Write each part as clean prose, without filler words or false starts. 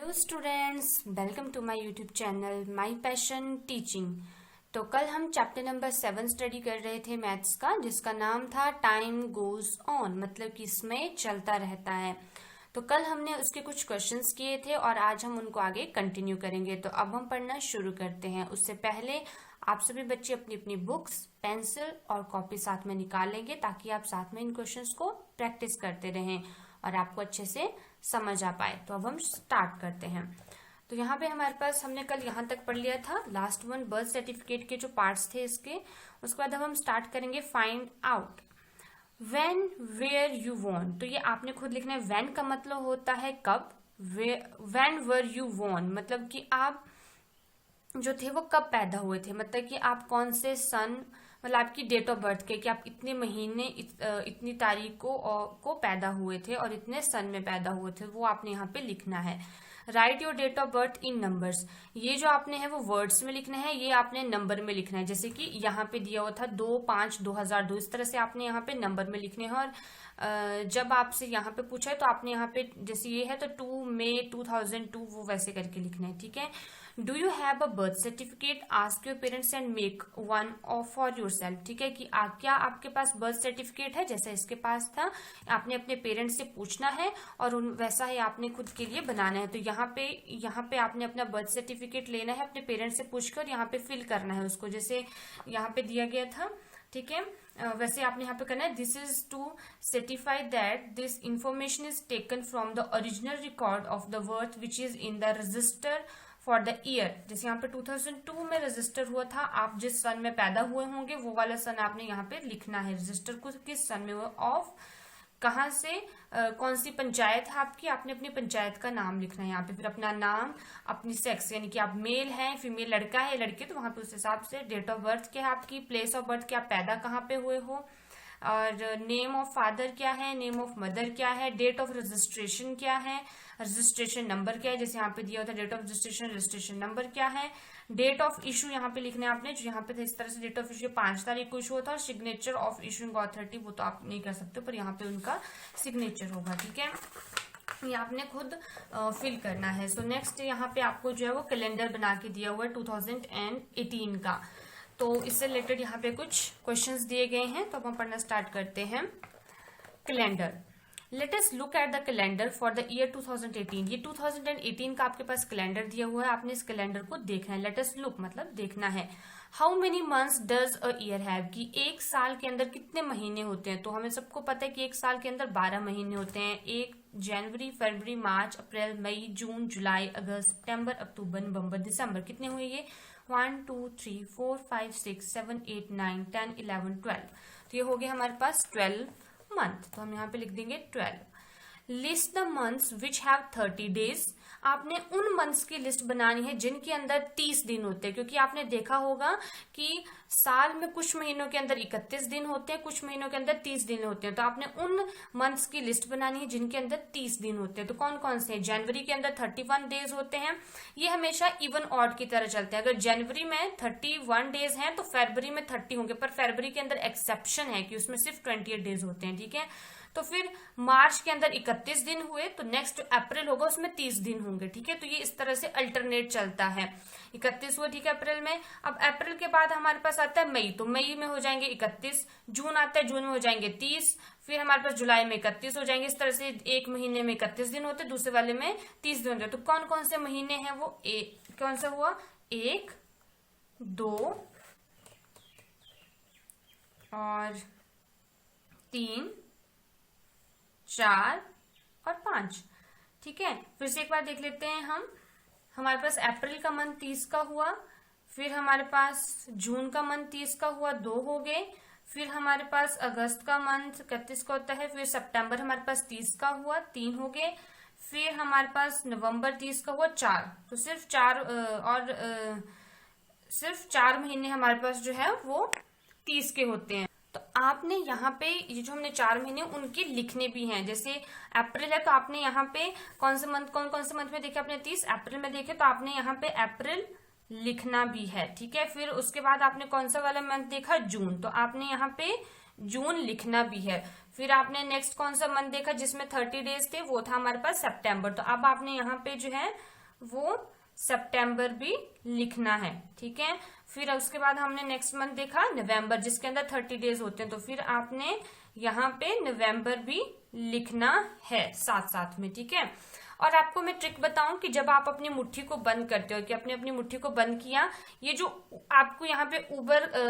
Hello students, welcome to my YouTube channel my passion teaching. तो कल हम chapter number 7 study कर रहे थे मैथ्स का, जिसका नाम था टाइम गोज ऑन, मतलब कि इसमें चलता रहता है। तो कल हमने उसके कुछ क्वेश्चंस किए थे और आज हम उनको आगे कंटिन्यू करेंगे। तो अब हम पढ़ना शुरू करते हैं। उससे पहले आप सभी बच्चे अपनी अपनी बुक्स, पेंसिल और कॉपी साथ में निकाल लेंगे ताकि आप साथ में इन क्वेश्चंस को प्रैक्टिस करते रहें और आपको अच्छे से समझ आ पाए। तो अब हम स्टार्ट करते हैं। तो यहाँ पे हमारे पास हमने कल यहाँ तक पढ़ लिया था, लास्ट वन बर्थ सर्टिफिकेट के जो पार्ट्स थे इसके। उसके बाद अब हम स्टार्ट करेंगे find out when were you born. तो ये आपने खुद लिखना है। व्हेन का मतलब होता है कब, व्हेन वर यू वॉर्न मतलब कि आप जो थे वो कब पैदा हुए थे, मतलब कि आप कौन से सन, मतलब आपकी डेट ऑफ बर्थ के कि आप इतने महीने इतनी तारीख को पैदा हुए थे और इतने सन में पैदा हुए थे, वो आपने यहाँ पे लिखना है। Write your date of birth in numbers, ये जो आपने है वो वर्ड्स में लिखना है, ये आपने नंबर में लिखना है। जैसे कि यहाँ पे दिया हुआ था 2/5/2002, इस तरह से आपने यहाँ पे नंबर में लिखने हैं। और जब आपसे यहाँ पे पूछा है तो आपने यहाँ पे जैसे ये है तो 2 मई 2002 वो वैसे करके लिखना है। ठीक है। Do you have a birth certificate, ask your parents and make one for your self. ठीक है कि क्या आपके पास बर्थ सर्टिफिकेट है जैसा इसके पास था, आपने अपने पेरेंट्स से पूछना है और वैसा ही आपने खुद के लिए बनाना है। तो यहाँ पे आपने अपना बर्थ सर्टिफिकेट लेना है, अपने पेरेंट्स से पूछकर यहाँ पे फिल करना है उसको, जैसे यहाँ पे दिया गया था। ठीक है, वैसे आपने यहाँ पे करना है। This is to certify that this information is taken from the original record of the birth which is in the register for the year. जैसे यहाँ पे 2002 में रजिस्टर हुआ था, आप जिस सन में पैदा हुए होंगे वो वाला सन आपने यहाँ पे लिखना है। रजिस्टर को किस सन में हुआ, ऑफ कहाँ से, कौन सी पंचायत है आपकी, आपने अपनी पंचायत का नाम लिखना है यहाँ पे। फिर अपना नाम, अपनी सेक्स, यानी कि आप मेल हैं, फीमेल, लड़का है लड़की, तो वहां पे उस हिसाब से डेट ऑफ बर्थ क्या है आपकी, प्लेस ऑफ बर्थ क्या, पैदा कहाँ पे हुए हो, और नेम ऑफ फादर क्या है, नेम ऑफ मदर क्या है, डेट ऑफ रजिस्ट्रेशन क्या है, रजिस्ट्रेशन नंबर क्या है, जैसे यहाँ पे दिया होता है डेट ऑफ रजिस्ट्रेशन नंबर क्या है, डेट ऑफ इशू यहाँ पे लिखना है आपने, जो यहाँ पे था इस तरह से डेट ऑफ इशू 5 तारीख को इशू होता है, और सिग्नेचर ऑफ इशूइंग अथॉरिटी वो तो आप नहीं कर सकते, पर यहाँ पे उनका सिग्नेचर होगा। ठीक है, ये आपने खुद फिल करना है। सो नेक्स्ट यहाँ पे आपको जो है वो कैलेंडर बना के दिया हुआ है 2018 का। तो इससे रिलेटेड यहाँ पे कुछ क्वेश्चंस दिए गए हैं, तो अब हम पढ़ना स्टार्ट करते हैं। Calendar, let us look at the calendar for the year 2018। ये 2018 का आपके पास कैलेंडर दिया हुआ है, आपने इस कैलेंडर को देखना है। लेट अस लुक मतलब देखना है। How many months does a year have, कि एक साल के अंदर कितने महीने होते हैं। तो हमें सबको पता है कि एक साल के अंदर 12 महीने होते हैं। 1 जनवरी, फरवरी, मार्च, अप्रैल, मई, जून, जुलाई, अगस्त, सितंबर, अक्टूबर, नवंबर, दिसंबर। कितने हुए ये, 1 2 3 4 5 6 7 8 9 10 11 12। तो ये हो गया हमारे पास 12 मंथ। तो हम यहाँ पे लिख देंगे 12। List the months which have 30 days, आपने उन मंथ्स की लिस्ट बनानी है जिनके अंदर 30 दिन होते हैं, क्योंकि आपने देखा होगा कि साल में कुछ महीनों के अंदर 31 दिन होते हैं, कुछ महीनों के अंदर 30 दिन होते हैं। तो आपने उन मंथ्स की लिस्ट बनानी है जिनके अंदर 30 दिन होते हैं। तो कौन कौन से हैं, जनवरी के अंदर 31 डेज होते हैं। ये हमेशा इवन ऑड की तरह चलते हैं। अगर जनवरी में 31 डेज हैं तो फरवरी में 30 होंगे, पर फरवरी के अंदर एक्सेप्शन है कि उसमें सिर्फ 28 डेज होते हैं। ठीक है, तो फिर मार्च के अंदर 31 दिन हुए तो नेक्स्ट अप्रैल होगा, उसमें 30 दिन होंगे। ठीक है, तो ये इस तरह से अल्टरनेट चलता है। 31 हुआ, ठीक है, अप्रैल में। अब अप्रैल के बाद हमारे पास आता है मई, तो मई में हो जाएंगे 31। जून आता है, जून में हो जाएंगे 30। फिर हमारे पास जुलाई में 31 हो जाएंगे। इस तरह से एक महीने में 31 दिन होते, दूसरे वाले में 30 दिन होते। तो कौन कौन से महीने हैं वो, कौन सा हुआ, 1 2 और 3 4 और 5। ठीक है, फिर से एक बार देख लेते हैं हम। हमारे पास अप्रैल का मंथ 30 का हुआ, फिर हमारे पास जून का मंथ 30 का हुआ, 2 हो गए। फिर हमारे पास अगस्त का मंथ 31 का होता है, फिर सितंबर हमारे पास 30 का हुआ, 3 हो गए। फिर हमारे पास नवंबर 30 का हुआ, 4। तो सिर्फ 4 महीने हमारे पास जो है वो 30 के होते हैं। तो आपने यहाँ पे ये जो हमने 4 महीने उनके लिखने भी हैं। जैसे अप्रैल है तो आपने यहाँ पे कौन से मंथ में देखे, आपने 30 अप्रैल में देखे तो आपने यहाँ पे अप्रैल लिखना भी है। ठीक है, फिर उसके बाद आपने कौन सा वाला मंथ देखा, जून, तो आपने यहाँ पे जून लिखना भी है। फिर आपने नेक्स्ट कौन सा मंथ देखा जिसमें 30 डेज थे, वो था हमारे पास सितंबर। तो अब आपने यहाँ पे जो है वो सितंबर भी लिखना है, ठीक है। फिर उसके बाद हमने नेक्स्ट मंथ देखा नवंबर, जिसके अंदर 30 डेज होते हैं, तो फिर आपने यहाँ पे नवंबर भी लिखना है साथ साथ में, ठीक है। और आपको मैं ट्रिक बताऊं कि जब आप अपनी मुट्ठी को बंद करते हो, कि अपनी अपनी मुट्ठी को बंद किया, ये जो आपको यहाँ पे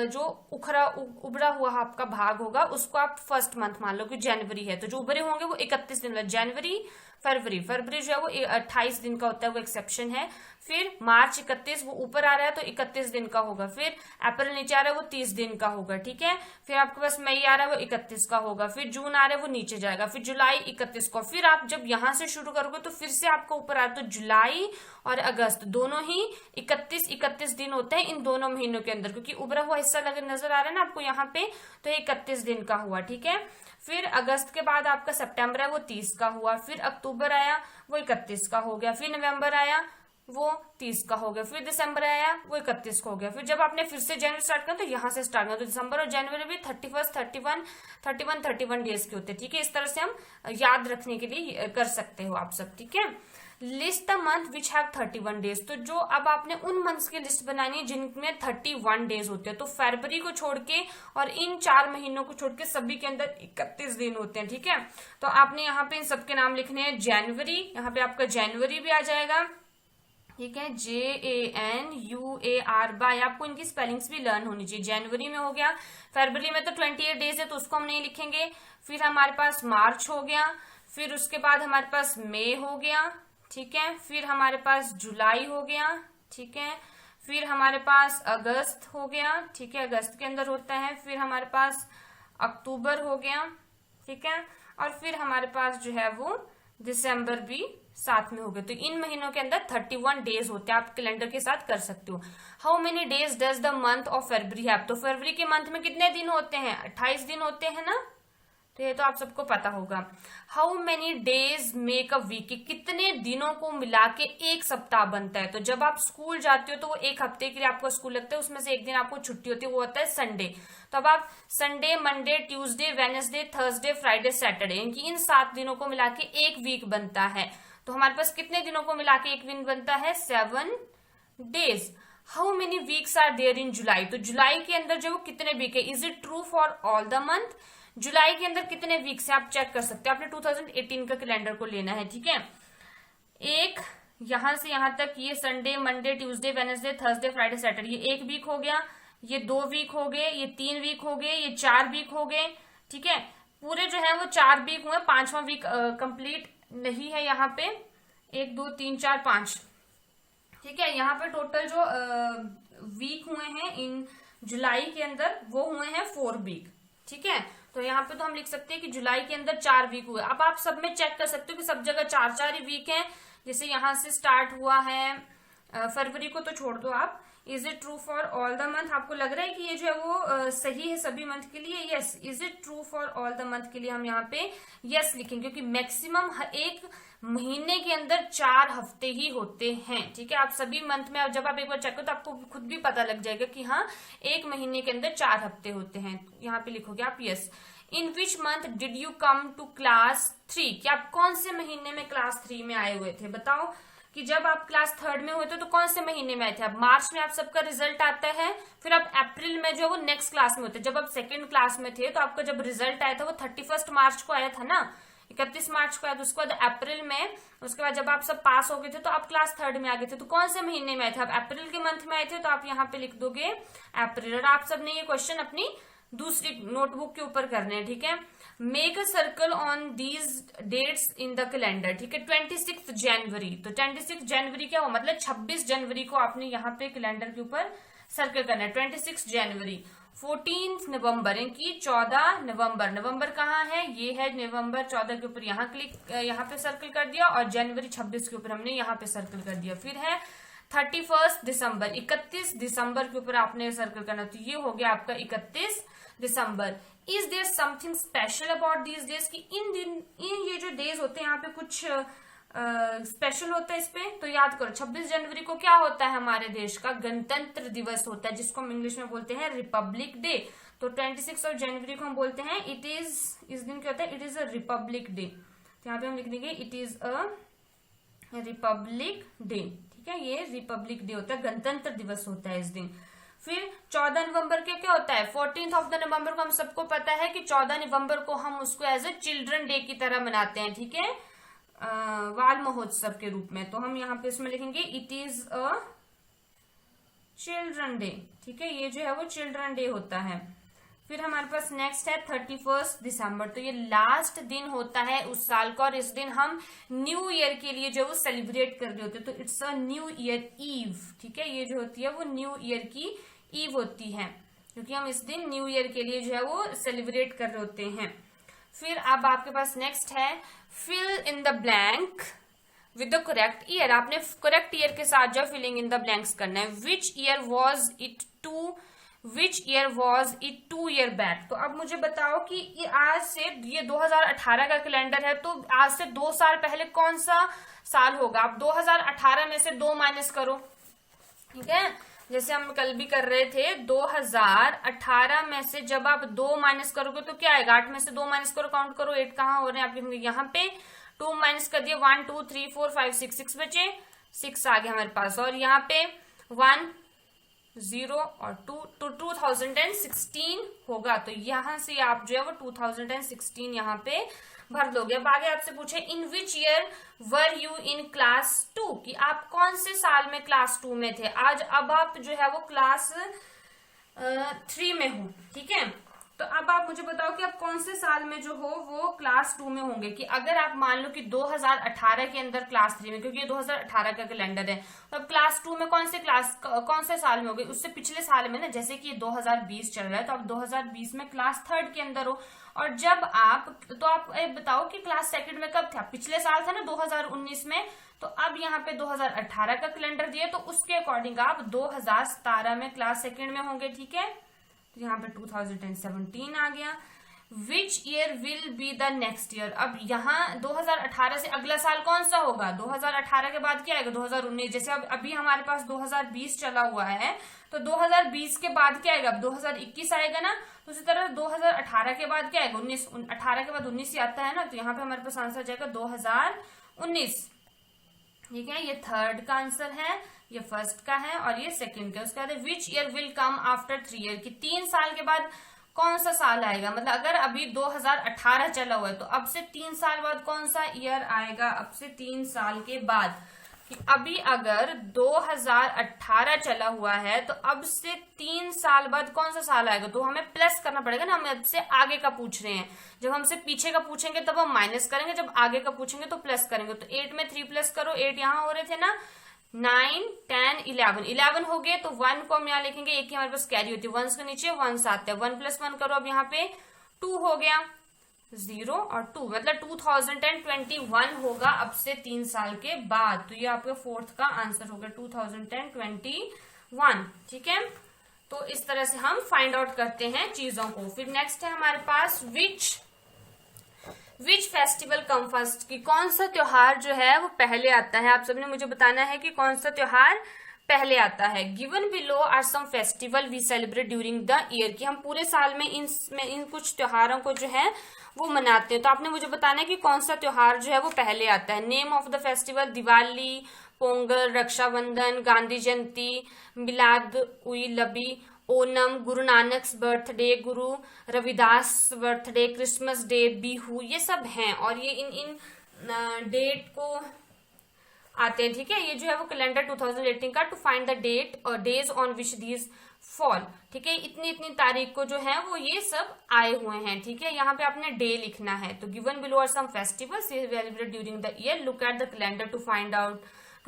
जो उभरा हुआ आपका भाग होगा, उसको आप फर्स्ट मंथ मान लो कि जनवरी है, तो जो उभरे होंगे वो 31 दिन, जनवरी फरवरी जो है वो 28 दिन का होता है, वो एक्सेप्शन है। फिर मार्च 31 वो ऊपर आ रहा है तो 31 दिन का होगा। फिर अप्रैल नीचे आ रहा है वो 30 दिन का होगा, ठीक है। फिर आपके पास मई आ रहा है वो 31 का होगा। फिर जून आ रहा है वो नीचे जाएगा। फिर जुलाई 31 का। फिर आप जब यहां से शुरू करोगे तो फिर से आपको ऊपर आ रहा है, तो जुलाई और अगस्त दोनों ही 31 दिन होते हैं इन दोनों महीनों के अंदर, क्योंकि उभरा हुआ हिस्सा नजर आ रहा है ना आपको यहाँ पे, तो 31 दिन का हुआ, ठीक है। फिर अगस्त के बाद आपका सितंबर है वो 30 का हुआ। फिर अक्टूबर आया वो 31 का हो गया। फिर नवंबर आया वो 30 का हो गया। फिर दिसंबर आया वो 31 का हो गया। फिर जब आपने फिर से जनवरी स्टार्ट किया तो यहाँ से स्टार्ट किया, तो दिसंबर और जनवरी भी 31 डेज के होते हैं, ठीक है। इस तरह से हम याद रखने के लिए कर सकते हो आप सब, ठीक है। List the month which have 31 days, तो जो अब आपने उन मंथ्स की लिस्ट बनानी है जिनमें 31 डेज होते हैं, तो फरवरी को छोड़ के और इन 4 महीनों को छोड़ के सभी के अंदर 31 दिन होते हैं, ठीक है। तो आपने यहाँ पे इन सबके नाम लिखने हैं। जनवरी, यहाँ पे आपका जनवरी भी आ जाएगा, ठीक है, JANUAR, आपको इनकी स्पेलिंग्स भी लर्न होनी चाहिए। जनवरी में हो गया। फरवरी में तो 28 डेज है तो उसको हम नहीं लिखेंगे। फिर हमारे पास मार्च हो गया। फिर उसके बाद हमारे पास मई हो गया, ठीक है। फिर हमारे पास जुलाई हो गया, ठीक है। फिर हमारे पास अगस्त हो गया, ठीक है, अगस्त के अंदर होता है। फिर हमारे पास अक्टूबर हो गया, ठीक है। और फिर हमारे पास जो है वो दिसंबर भी साथ में हो गए। तो इन महीनों के अंदर 31 डेज होते हैं, आप कैलेंडर के साथ कर सकते हो। How many days does the month of February have, तो फरवरी के मंथ में कितने दिन होते हैं? 28 दिन होते हैं ना, तो ये तो आप सबको पता होगा। How many days make a week, कितने दिनों को मिला के एक सप्ताह बनता है। तो जब आप स्कूल जाते हो तो वो एक हफ्ते के लिए आपको स्कूल लगता है, उसमें से एक दिन आपको छुट्टी होती है, वो होता है संडे। तो अब आप Sunday, Monday, Tuesday, Wednesday, Thursday, Friday, Saturday, इनकी इन 7 दिनों को मिला के एक वीक बनता है। तो हमारे पास कितने दिनों को मिला के एक वीक बनता है? 7 days. How many weeks are there in July, तो जुलाई के अंदर जो कितने वीक है? Is it true for all the month? जुलाई के अंदर कितने वीक्स है आप चेक कर सकते हो। आपने 2018 का कैलेंडर को लेना है, ठीक है। एक यहां से यहां तक, ये Sunday, Monday, Tuesday, Wednesday, Thursday, Friday, Saturday, ये 1 वीक हो गया। ये 2 वीक हो गए, ये 3 वीक हो गए, ये 4 वीक हो गए, ठीक है। पूरे जो है वो 4 वीक हुए, 5वां वीक कंप्लीट नहीं है यहाँ पे। 1 2 3 4 5, ठीक है। यहाँ पे टोटल जो वीक हुए हैं इन जुलाई के अंदर वो हुए हैं 4 वीक, ठीक है। तो यहाँ पे तो हम लिख सकते हैं कि जुलाई के अंदर 4 वीक हुए। अब आप सब में चेक कर सकते हो कि सब जगह 4 ही वीक हैं। जैसे यहाँ से स्टार्ट हुआ है, फरवरी को तो छोड़ दो आप। Is it true for all the month, आपको लग रहा है कि ये जो है वो सही है सभी मंथ के लिए? Yes. Is it true for all the month के लिए हम यहाँ पे यस लिखेंगे, क्योंकि मैक्सिमम एक महीने के अंदर 4 हफ्ते ही होते हैं, ठीक है। आप सभी मंथ में जब आप एक बार चेक करो तो आपको खुद भी पता लग जाएगा कि हाँ, एक महीने के अंदर 4 हफ्ते होते हैं। यहाँ पे लिखोगे आप yes. In which month did you come to class 3, कि आप कौन से महीने में क्लास 3 में आए हुए थे? बताओ कि जब आप क्लास 3rd में हुए थे तो कौन से महीने में आए थे? अब मार्च में आप सबका रिजल्ट आता है, फिर आप अप्रैल में जो है वो नेक्स्ट क्लास में होते। जब आप 2nd क्लास में थे तो आपका जब रिजल्ट आया था वो 31 मार्च को आया था ना, 31 मार्च को आया था। उसके बाद अप्रैल में, उसके बाद जब आप सब पास हो गए थे तो आप क्लास 3rd में आ गए थे। तो कौन से महीने में आए थे? आप अप्रैल के मंथ में आए थे, तो आप यहाँ पे लिख दोगे अप्रैल। और आप सबने ये क्वेश्चन अपनी दूसरी नोटबुक के ऊपर करने हैं, ठीक है। Make a circle on these dates in the calendar, ठीक है। 26 जनवरी, तो 26 जनवरी क्या हो, मतलब 26 जनवरी को आपने यहाँ पे कैलेंडर के ऊपर सर्कल करना है, 26 जनवरी। 14 नवंबर, इनकी 14 नवंबर, नवंबर कहाँ है? ये है नवंबर, 14 के ऊपर यहाँ यहाँ पे सर्कल कर दिया, और जनवरी 26 के ऊपर हमने यहाँ पे सर्कल कर दिया। फिर है 31 दिसंबर, 31 दिसंबर के ऊपर आपने सर्कल करना, तो ये हो गया आपका 31 दिसंबर। Is there something special about these days, कि इन ये जो डेज होते हैं यहाँ पे कुछ स्पेशल होता है इस पे? तो याद करो, 26 जनवरी को क्या होता है? हमारे देश का गणतंत्र दिवस होता है, जिसको हम इंग्लिश में बोलते हैं रिपब्लिक डे। तो 26 जनवरी को हम बोलते हैं इट इज, इस दिन क्या होता है? It is a republic day. तो यहाँ पे हम लिख देंगे it is a republic day, ठीक है, ये रिपब्लिक डे होता है, गणतंत्र दिवस होता है इस दिन। फिर 14 नवंबर के क्या होता है, 14th ऑफ द नवंबर को हम सबको पता है कि 14 नवंबर को हम उसको एज ए चिल्ड्रन डे की तरह मनाते हैं, ठीक है, बाल महोत्सव के रूप में। तो हम यहाँ पे इसमें लिखेंगे it is a children day, ठीक है, ये जो है वो चिल्ड्रन डे होता है। फिर हमारे पास नेक्स्ट है 31 दिसंबर, तो ये लास्ट दिन होता है उस साल का, और इस दिन हम न्यू ईयर के लिए जो वो सेलिब्रेट कर रहे होते हैं, तो it's a new year eve, ठीक है, ये जो होती है वो न्यू ईयर की ईव होती है, क्योंकि हम इस दिन न्यू ईयर के लिए जो है वो सेलिब्रेट कर रहे होते हैं। फिर अब आपके पास नेक्स्ट है fill in the blank with the correct year, आपने करेक्ट ईयर के साथ जो फिलिंग इन द ब्लैंक्स करना है। Which year was it 2 year back, तो अब मुझे बताओ कि ये आज से, ये 2018 का कैलेंडर है, तो आज से 2 साल पहले कौन सा साल होगा। आप 2018 में से 2 माइनस करो, ठीक है, जैसे हम कल भी कर रहे थे, 2018 में से जब आप 2 माइनस करोगे तो क्या आएगा, 8 में से 2 माइनस करो, काउंट करो, 8 कहाँ हो रहे हैं आपके, यहाँ पे 2 माइनस कर दिए, 1 2 3 4 5 6 बचे, 6 आ गए हमारे पास, और यहाँ पे 1 0 और 2 तो 2016 होगा, तो यहां से आप जो है वो 2016 यहाँ पे भर दोगे। अब आगे आपसे पूछे in which year were you in class 2, कि आप कौन से साल में क्लास 2 में थे। आज अब आप जो है वो क्लास 3 में हो, ठीक है, तो अब आप मुझे बताओ कि आप कौन से साल में जो हो वो क्लास 2 में होंगे। कि अगर आप मान लो कि 2018 के अंदर क्लास 3 में, क्योंकि ये 2018 का कैलेंडर है, तो अब क्लास 2 में कौन से साल में होगे, उससे पिछले साल में ना, जैसे कि 2020 चल रहा है, तो आप 2020 में क्लास 3rd के अंदर हो। और जब आप, तो आप बताओ कि क्लास 2nd में कब था, पिछले साल था ना 2019 में, तो अब यहाँ पे 2018 का कैलेंडर दिया, तो उसके अकॉर्डिंग आप 2017 में क्लास 2nd में होंगे, ठीक है, तो यहाँ पे 2017 आ गया। Which year will be the next year, अब यहाँ 2018 से अगला साल कौन सा होगा, 2018 के बाद क्या आएगा, 2019, जैसे अब अभी हमारे पास 2020 चला हुआ है, तो 2020 के बाद क्या आएगा, अब 2021 आएगा ना, तो उसी तरह 2018 के बाद क्या आएगा, 19, 18 के बाद 19 ही आता है ना, तो यहाँ पे हमारे पास आंसर जाएगा 2019, ठीक है, ये 3rd का आंसर है, ये 1st का है, और ये 2nd का। उसके बाद which year will come after 3 year, कि 3 साल के बाद कौन सा साल आएगा, मतलब अगर अभी 2018 चला हुआ है तो अब से 3 साल बाद कौन सा ईयर आएगा, अब से 3 साल के बाद। कि अभी अगर 2018 चला हुआ है तो अब से 3 साल बाद कौन सा साल आएगा, तो हमें प्लस करना पड़ेगा ना, हम अब से आगे का पूछ रहे हैं, जब हमसे पीछे का पूछेंगे तब हम माइनस करेंगे, जब आगे का पूछेंगे तो प्लस करेंगे। तो 8 में 3 प्लस करो, 8 यहाँ हो रहे थे ना, 9 10 11 हो गए, तो 1 को हम यहाँ लिखेंगे, एक ही हमारे पास कैरी होती है, 1 के नीचे 1 आते हैं, 1 + 1 करो, अब यहाँ पे 2 हो गया, 0 और 2, मतलब 2021 होगा अब से 3 साल के बाद। तो ये आपका 4th का आंसर होगा 2021, ठीक है। तो इस तरह से हम फाइंड आउट करते हैं चीजों को। फिर नेक्स्ट है हमारे पास विच फेस्टिवल कम फर्स्ट, की कौन सा त्योहार जो है वो पहले आता है। आप सबने मुझे बताना है कि कौन सा त्योहार पहले आता है। Given below are some festival we celebrate during the year, कि हम पूरे साल में इन कुछ त्योहारों को जो है वो मनाते हैं। तो आपने मुझे बताना है कि कौन सा त्योहार जो है वो पहले आता है। Name of the festival, Diwali, Pongal, Rakshabandhan, Gandhi Jayanti, Milad un Nabi, Onam, Guru Nanak birthday, Guru Ravidas birthday, Christmas day, Bihu, ये सब हैं और ये इन डेट को आते हैं, ठीक है। ये जो है वो कैलेंडर 2018 का, टू फाइंड द डेट और days on which these fall, ठीक है। इतनी इतनी तारीख को जो है वो ये सब आए हुए हैं, ठीक है। यहाँ पे आपने डे लिखना है। तो given below are some festivals celebrated during the year, look at the calendar to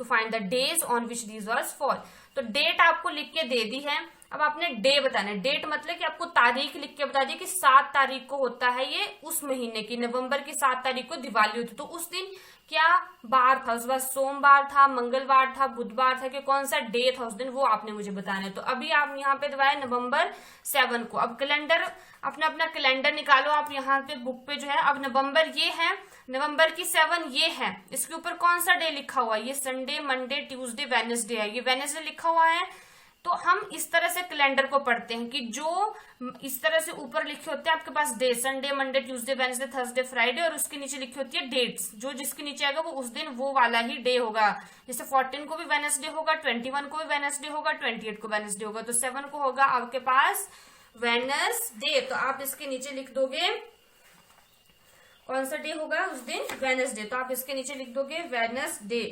find the days on which these verse fall. तो डेट आपको लिख के दे दी है, अब आपने डे बताना है। डेट मतलब कि आपको तारीख लिख के बता दी कि 7 तारीख को होता है ये उस महीने की, नवंबर की 7 तारीख को दिवाली होती। तो उस दिन क्या बार था, उस बार सोमवार था, मंगलवार था, बुधवार था, कि कौन सा डे था उस दिन, वो आपने मुझे बताना है। तो अभी आप यहाँ पे दवाया नवंबर 7 को। अब कैलेंडर अपना कैलेंडर निकालो आप यहाँ पे बुक पे जो है। अब नवंबर ये है, नवंबर की 7 ये है, इसके ऊपर कौन सा डे लिखा हुआ है, ये संडे, मंडे, ट्यूसडे, वेडनेसडे है। ये वेडनेसडे लिखा हुआ है, तो हम इस तरह से कैलेंडर को पढ़ते हैं कि जो इस तरह से ऊपर लिखे होते हैं आपके पास day, Sunday, Monday, Tuesday, Wednesday, Thursday, Friday, और उसके नीचे लिखी होती है डेट्स, जो जिसके नीचे आएगा वो उस दिन वो वाला ही डे होगा। जैसे 14 को भी वेडनेसडे होगा, 21 को भी वेडनेसडे होगा, 28 को वेडनेसडे होगा, तो 7 को होगा आपके पास वेडनेसडे। तो आप इसके नीचे लिख दोगे कौन सा डे होगा उस दिन, वेडनेसडे, तो आप इसके नीचे लिख दोगे वेडनेसडे।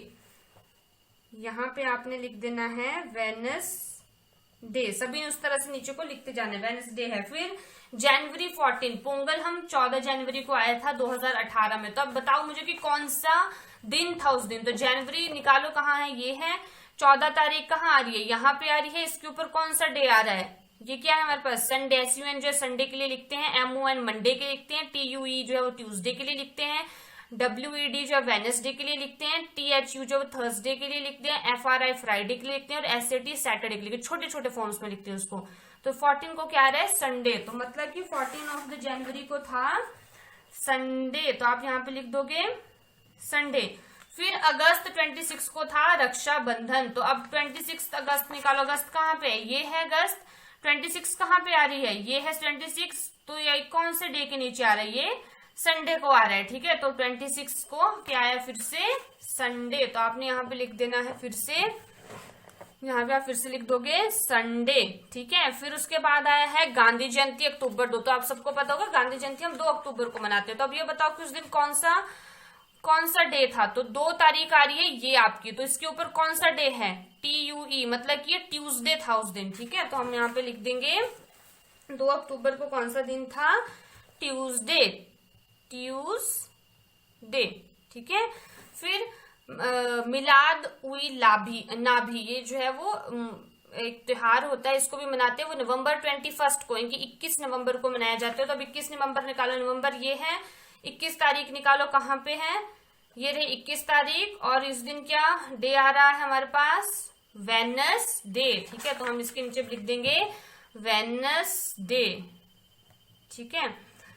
यहाँ पे आपने लिख देना है वेडनेसडे, सभी उस तरह से नीचे को लिखते जाना है, वेडनेसडे है। फिर जनवरी 14, पोंगल हम 14 जनवरी को आया था 2018 में। तो अब बताओ मुझे कि कौन सा दिन था उस दिन। तो जनवरी निकालो, कहाँ है, ये है। 14 तारीख कहाँ आ रही है, यहाँ पे आ रही है। इसके ऊपर कौन सा डे आ रहा है, ये क्या है हमारे पास, संडे। SUN जो है संडे के लिए लिखते हैं, MON मंडे के लिए लिखते हैं, TUE जो है वो ट्यूसडे के लिए लिखते हैं, WED जो है वेडनेसडे के लिए लिखते हैं, THU जो थर्सडे के लिए लिखते हैं, FRI फ्राइडे के लिए लिखते हैं, और SAT सैटरडे के लिए, छोटे छोटे फॉर्म्स में लिखते हैं उसको। तो 14 को क्या आ रहा है, संडे। तो मतलब कि 14 ऑफ द जनवरी को था संडे, तो आप यहाँ पे लिख दोगे संडे। फिर अगस्त 26 को था रक्षाबंधन। तो अब 26 अगस्त निकालो, अगस्त कहाँ पे है, ये है अगस्त। 26 कहाँ पे आ रही है, ये है 26, तो ये कौन से डे के नीचे आ रहा है, ये संडे को आ रहा है, ठीक है। तो 26 को क्या है, फिर से संडे। तो आपने यहाँ पे लिख देना है फिर से, यहाँ पे आप फिर से लिख दोगे संडे, ठीक है। फिर उसके बाद आया है गांधी जयंती, अक्टूबर 2। तो आप सबको पता होगा गांधी जयंती हम 2 अक्टूबर को मनाते हैं। तो अब ये बताओ कि उस दिन कौन सा डे था। तो 2 तारीख आ रही है ये आपकी, तो इसके ऊपर कौन सा डे है, TUE, मतलब कि ये ट्यूसडे था उस दिन, ठीक है। तो हम यहाँ पे लिख देंगे 2 अक्टूबर को कौन सा दिन था, ट्यूसडे, ठीक है। फिर मिलाद उई नाभी, ये जो है वो एक त्योहार होता है, इसको भी मनाते हैं। वो नवंबर 21 को, इनकी 21 नवंबर को मनाया जाता है। तो अब 21 नवंबर निकालो, नवंबर ये है, 21 तारीख निकालो, कहाँ पे है, ये रही 21 तारीख। और इस दिन क्या डे आ रहा है हमारे पास, वेडनेसडे, ठीक है। तो हम इसके नीचे लिख देंगे वेडनेसडे, ठीक है।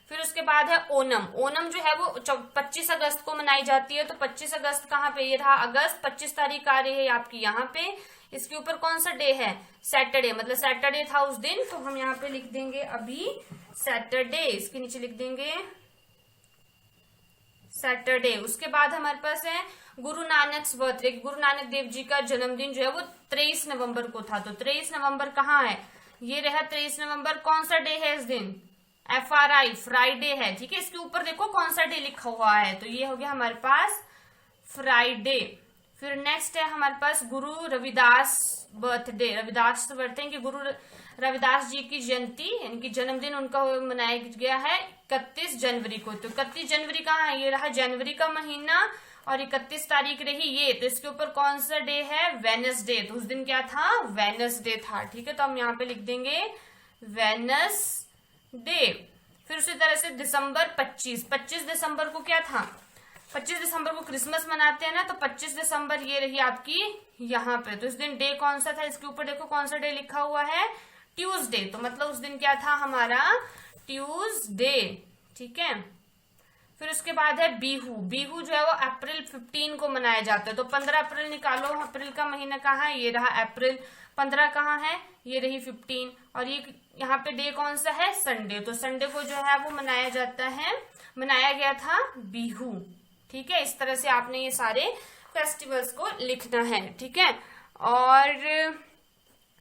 फिर उसके बाद है ओनम। ओनम जो है वो 25 अगस्त को मनाई जाती है। तो 25 अगस्त कहाँ पे, ये रहा अगस्त, 25 तारीख आ रही है आपकी यहाँ पे। इसके ऊपर कौन सा डे है, सैटरडे, मतलब सैटरडे था उस दिन। तो हम यहाँ पे लिख देंगे अभी सैटरडे, इसके नीचे लिख देंगे सैटरडे। उसके बाद हमारे पास है गुरु नानक बर्थडे। गुरु नानक देव जी का जन्मदिन जो है वो 23 नवंबर को था। तो 23 नवंबर कहाँ है, ये रहा 23 नवंबर। कौन सा डे है इस दिन, FRI फ्राइडे है, ठीक है। इसके ऊपर देखो कौन सा डे लिखा हुआ है, तो ये हो गया हमारे पास फ्राइडे। फिर नेक्स्ट है हमारे पास गुरु रविदास बर्थडे। रविदास बर्थडे कि गुरु रविदास जी की जयंती, यानी कि जन्मदिन उनका मनाया गया है 31 जनवरी को। तो 31 जनवरी कहाँ है, ये रहा जनवरी का महीना, और 31 तारीख रही ये। तो इसके ऊपर कौन सा डे है, वेडनेसडे। तो उस दिन क्या था, वेडनेसडे था, ठीक है। तो हम यहाँ पे लिख देंगे वेडनेसडे। फिर उसी तरह से दिसंबर 25 दिसंबर को क्या था, 25 दिसंबर को क्रिसमस मनाते हैं ना। तो 25 दिसंबर ये रही आपकी यहाँ पे। तो इस दिन डे कौन सा था, इसके ऊपर देखो कौन सा डे लिखा हुआ है, ट्यूसडे। तो मतलब उस दिन क्या था हमारा, ट्यूसडे, ठीक है। फिर उसके बाद है बिहू। बिहू जो है वो अप्रैल 15 को मनाया जाता है। तो 15 अप्रैल निकालो, अप्रैल का महीना कहाँ है, ये रहा अप्रैल। 15 कहाँ है, ये रही 15, और ये यहाँ पे डे कौन सा है, संडे। तो संडे को जो है वो मनाया गया था बिहू, ठीक है। इस तरह से आपने ये सारे फेस्टिवल्स को लिखना है, ठीक है। और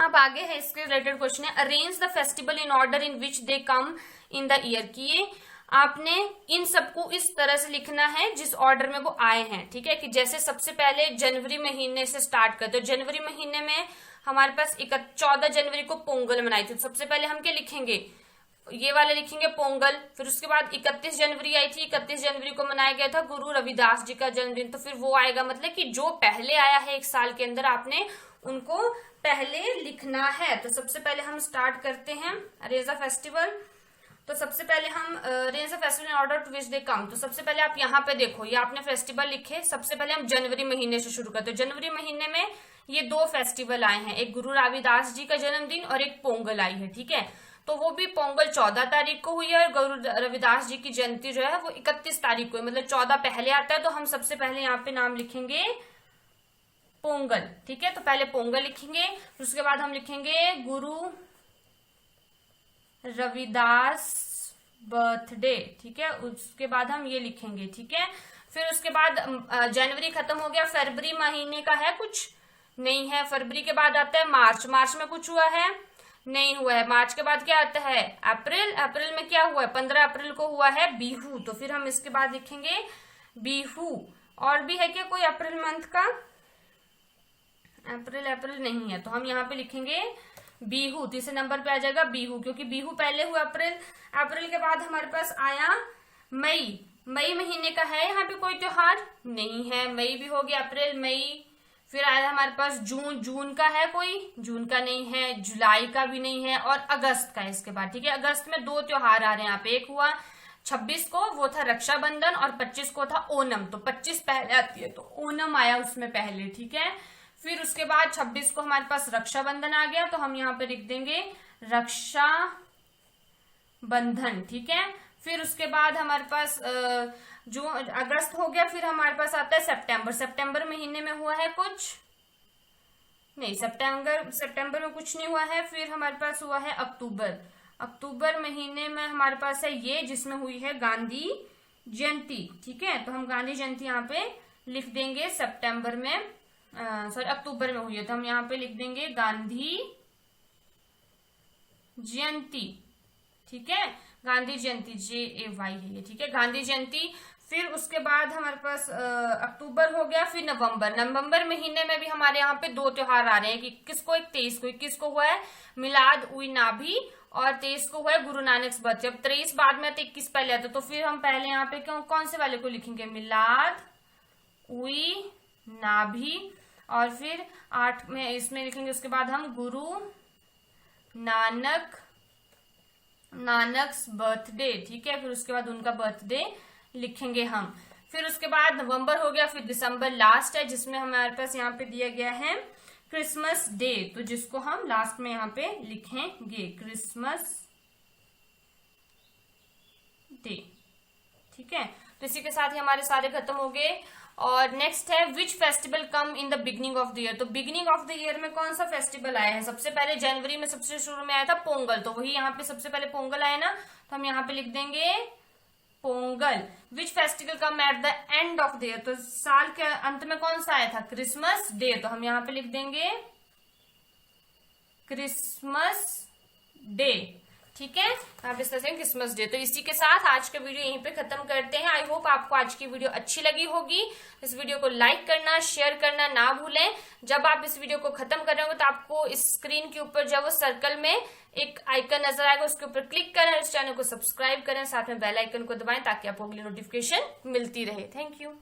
अब आगे है इसके रिलेटेड क्वेश्चन है, arrange the festival in order in which they come in the year. की ये आपने इन सबको इस तरह से लिखना है जिस ऑर्डर में वो आए हैं, ठीक है। कि जैसे सबसे पहले जनवरी महीने से स्टार्ट करते हैं। जनवरी महीने में हमारे पास 14 जनवरी को पोंगल मनाई थी। सबसे पहले हम क्या लिखेंगे, ये वाले लिखेंगे पोंगल। फिर उसके बाद 31 जनवरी आई थी, 31 जनवरी को मनाया गया था गुरु रविदास जी का जन्मदिन। तो फिर वो आएगा, मतलब कि जो पहले आया है एक साल के अंदर आपने उनको पहले लिखना है। तो सबसे पहले हम स्टार्ट करते हैं अरेंज द फेस्टिवल। तो सबसे पहले हम arrange the festival in order to which they come. तो सबसे पहले आप यहाँ पे देखो, ये आपने फेस्टिवल लिखे। सबसे पहले हम जनवरी महीने से शुरू करते हैं। जनवरी महीने में ये 2 फेस्टिवल आए हैं, एक गुरु रविदास जी का जन्मदिन और एक पोंगल आई है, ठीक है। तो वो भी पोंगल 14 तारीख को हुई है, और गुरु रविदास जी की जयंती जो है वो 31 तारीख को है, मतलब 14 पहले आता है। तो हम सबसे पहले यहाँ पे नाम लिखेंगे पोंगल। ठीक है, तो पहले पोंगल लिखेंगे, फिर उसके बाद हम लिखेंगे गुरु रविदास बर्थडे। ठीक है, उसके बाद हम ये लिखेंगे। ठीक है, फिर उसके बाद जनवरी खत्म हो गया, फरवरी महीने का है कुछ नहीं है। फरवरी के बाद आता है मार्च, मार्च में कुछ हुआ है नहीं हुआ है। मार्च के बाद क्या आता है अप्रैल, अप्रैल में क्या हुआ है 15 अप्रैल को हुआ है बिहू, तो फिर हम इसके बाद लिखेंगे बिहू। और भी है क्या कोई अप्रैल मंथ का? अप्रैल अप्रैल नहीं है, तो हम यहाँ पे लिखेंगे बिहू। तीसरे नंबर पे आ जाएगा बिहू, क्योंकि बिहू पहले हुआ अप्रैल। अप्रैल के बाद हमारे पास आया मई, मई महीने का है यहाँ पे कोई त्योहार नहीं है, मई भी हो गया, अप्रैल मई। फिर आया हमारे पास जून, जून का है कोई? जून का नहीं है, जुलाई का भी नहीं है, और अगस्त का है इसके बाद। ठीक है, अगस्त में 2 त्योहार आ रहे हैं यहाँ पे, एक हुआ 26 को, वो था रक्षाबंधन, और 25 को था ओणम। तो 25 पहले आती है, तो ओणम आया उसमें पहले। ठीक है, फिर उसके बाद 26 को हमारे पास रक्षाबंधन आ गया, तो हम यहाँ पे लिख देंगे रक्षा बंधन। ठीक है, फिर उसके बाद हमारे पास जो अगस्त हो गया, फिर हमारे पास आता है सितंबर। सितंबर महीने में हुआ है कुछ नहीं, सितंबर में कुछ नहीं हुआ है। फिर हमारे पास हुआ है अक्टूबर, अक्टूबर महीने में हमारे पास है ये, जिसमें हुई है गांधी जयंती। ठीक है, तो हम गांधी जयंती यहाँ पे लिख देंगे। सितंबर में सॉरी अक्टूबर में हुई है, तो हम यहाँ पे लिख देंगे गांधी जयंती। ठीक है, गांधी जयंती JAY है ये। ठीक है, गांधी जयंती। फिर उसके बाद हमारे पास अक्टूबर हो गया, फिर नवंबर, नवंबर महीने में भी हमारे यहाँ पे 2 त्योहार आ रहे हैं। कि किसको? एक 23 को, 21 को हुआ है मिलाद उई नाभी, और 23 को हुआ है गुरु नानक बर्थडे। अब 23 बाद में तो 21 पहले आता, तो फिर हम पहले यहाँ पे कौन से वाले को लिखेंगे? मिलाद उई नाभी, और फिर 8 में इसमें लिखेंगे। उसके बाद हम गुरु नानक्स बर्थडे। ठीक है, फिर उसके बाद उनका बर्थडे लिखेंगे हम। फिर उसके बाद नवंबर हो गया, फिर दिसंबर लास्ट है, जिसमें हमारे पास यहाँ पे दिया गया है क्रिसमस डे, तो जिसको हम लास्ट में यहाँ पे लिखेंगे क्रिसमस डे। ठीक है, तो इसी के साथ ही हमारे सारे खत्म हो गए। और नेक्स्ट है which festival come in the beginning of the year. तो बिगनिंग ऑफ द ईयर में कौन सा फेस्टिवल आया है? सबसे पहले जनवरी में सबसे शुरू में आया था पोंगल, तो वही यहाँ पे सबसे पहले पोंगल आया ना, तो हम यहाँ पे लिख देंगे Pongal. Which festival come at the end of the year, तो साल के अंत में कौन सा आया था? क्रिसमस डे, तो हम यहाँ पे लिख देंगे क्रिसमस डे। ठीक है, आप इस तरह से क्रिसमस डे। तो इसी के साथ आज का वीडियो यहीं पे खत्म करते हैं। आई होप आपको आज की वीडियो अच्छी लगी होगी। इस वीडियो को लाइक करना, शेयर करना ना भूलें। जब आप इस वीडियो को खत्म कर रहे हो तो आपको इस स्क्रीन के ऊपर जो वो सर्कल में एक आइकन नजर आएगा, उसके ऊपर क्लिक करें, इस चैनल को सब्सक्राइब करें, साथ में बेल आइकन को दबाएं ताकि आपको अगली नोटिफिकेशन मिलती रहे। Thank you.